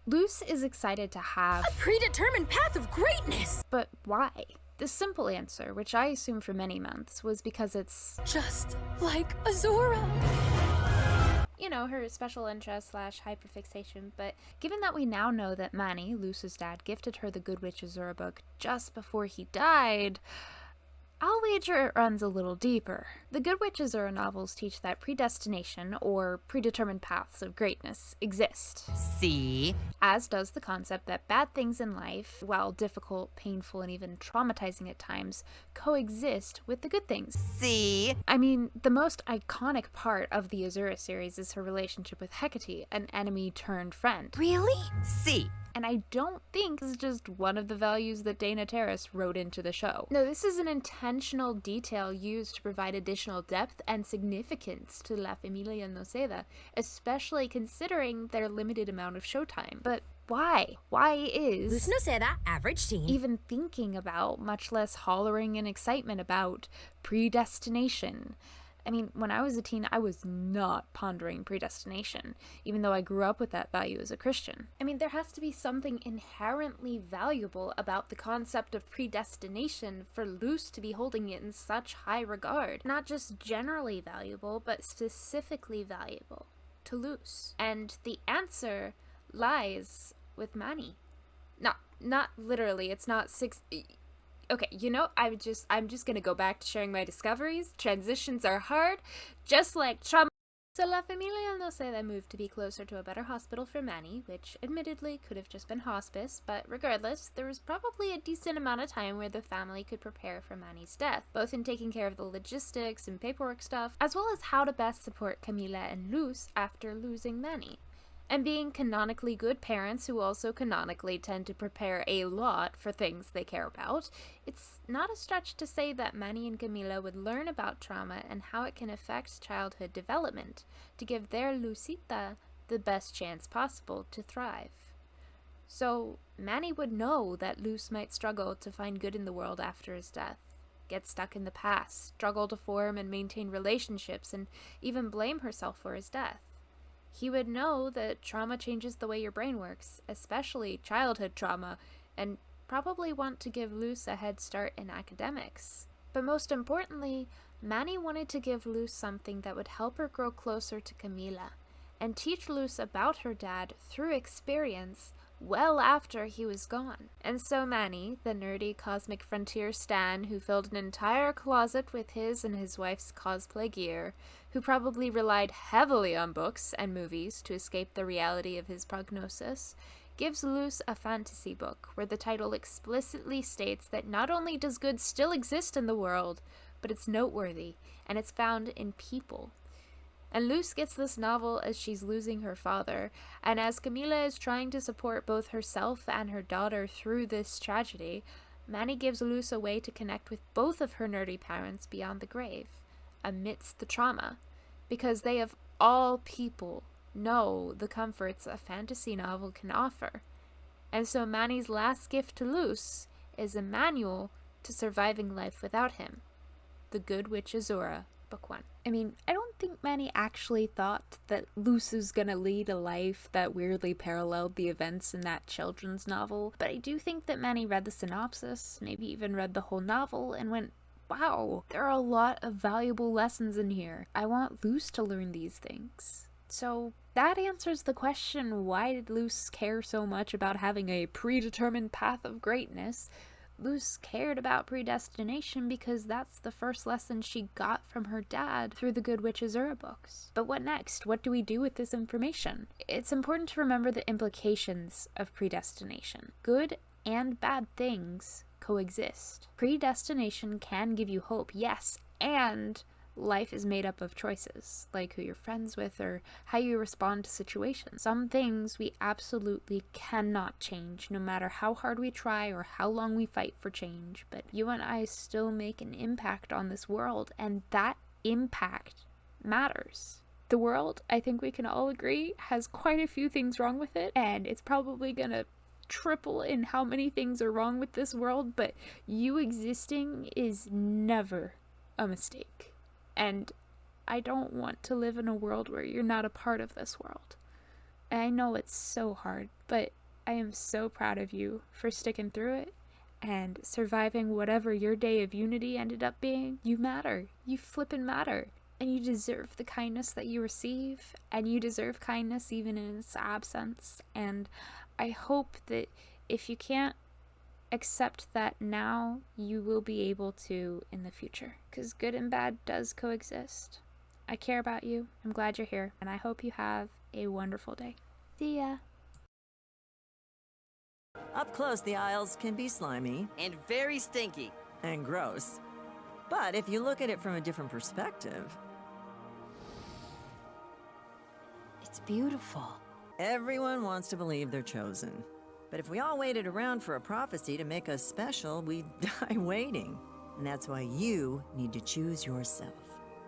Luz is excited to have a predetermined path of greatness! But why? The simple answer, which I assumed for many months, was because it's just like Azura. You know, her special interest / hyperfixation, but given that we now know that Manny, Luz's dad, gifted her the Good Witch Azura book just before he died, I'll wager it runs a little deeper. The Good Witch Azura novels teach that predestination, or predetermined paths of greatness, exist. See? As does the concept that bad things in life, while difficult, painful, and even traumatizing at times, coexist with the good things. See? I mean, the most iconic part of the Azura series is her relationship with Hecate, an enemy-turned-friend. Really? See? And I don't think this is just one of the values that Dana Terrace wrote into the show. No, this is an intentional detail used to provide additional depth and significance to La Familia Noceda, especially considering their limited amount of showtime. But why? Why is Luz Noceda, average teen, even thinking about, much less hollering in excitement about, predestination? I mean, when I was a teen, I was not pondering predestination, even though I grew up with that value as a Christian. I mean, there has to be something inherently valuable about the concept of predestination for Luz to be holding it in such high regard. Not just generally valuable, but specifically valuable to Luz. And the answer lies with Manny. Not literally, it's not six... Okay, you know, I'm just gonna go back to sharing my discoveries. Transitions are hard, just like trauma. So La Familia Noceda moved to be closer to a better hospital for Manny, which admittedly could have just been hospice, but regardless, there was probably a decent amount of time where the family could prepare for Manny's death, both in taking care of the logistics and paperwork stuff, as well as how to best support Camila and Luz after losing Manny. And being canonically good parents who also canonically tend to prepare a lot for things they care about, it's not a stretch to say that Manny and Camila would learn about trauma and how it can affect childhood development to give their Lucita the best chance possible to thrive. So Manny would know that Luz might struggle to find good in the world after his death, get stuck in the past, struggle to form and maintain relationships, and even blame herself for his death. He would know that trauma changes the way your brain works, especially childhood trauma, and probably want to give Luz a head start in academics. But most importantly, Manny wanted to give Luz something that would help her grow closer to Camila, and teach Luz about her dad through experience well after he was gone. And so Manny, the nerdy cosmic frontier stan who filled an entire closet with his and his wife's cosplay gear, who probably relied heavily on books and movies to escape the reality of his prognosis, gives Luz a fantasy book where the title explicitly states that not only does good still exist in the world, but it's noteworthy, and it's found in people. And Luz gets this novel as she's losing her father, and as Camila is trying to support both herself and her daughter through this tragedy, Manny gives Luz a way to connect with both of her nerdy parents beyond the grave, amidst the trauma, because they of all people know the comforts a fantasy novel can offer. And so Manny's last gift to Luz is a manual to surviving life without him, The Good Witch Azura, Book 1. I mean, I don't think Manny actually thought that Luz was gonna lead a life that weirdly paralleled the events in that children's novel, but I do think that Manny read the synopsis, maybe even read the whole novel, and went, wow, there are a lot of valuable lessons in here. I want Luz to learn these things. So that answers the question, why did Luz care so much about having a predetermined path of greatness? Luz cared about predestination because that's the first lesson she got from her dad through the Good Witch Azura books. But what next? What do we do with this information? It's important to remember the implications of predestination. Good and bad things coexist. Predestination can give you hope, yes, and life is made up of choices, like who you're friends with or how you respond to situations. Some things we absolutely cannot change, no matter how hard we try or how long we fight for change, but you and I still make an impact on this world, and that impact matters. The world, I think we can all agree, has quite a few things wrong with it, and it's probably gonna triple in how many things are wrong with this world, but you existing is never a mistake. And I don't want to live in a world where you're not a part of this world. I know it's so hard, but I am so proud of you for sticking through it and surviving whatever your day of unity ended up being. You matter. You flippin' matter. And you deserve the kindness that you receive, and you deserve kindness even in its absence. And I hope that if you can't accept that now, you will be able to in the future, because good and bad does coexist. I care about you. I'm glad you're here, and I hope you have a wonderful day. See ya. Up close, the aisles can be slimy And very stinky. and gross. But if you look at it from a different perspective, It's beautiful. everyone wants to believe they're chosen. But if we all waited around for a prophecy to make us special, we'd die waiting. And that's why you need to choose yourself.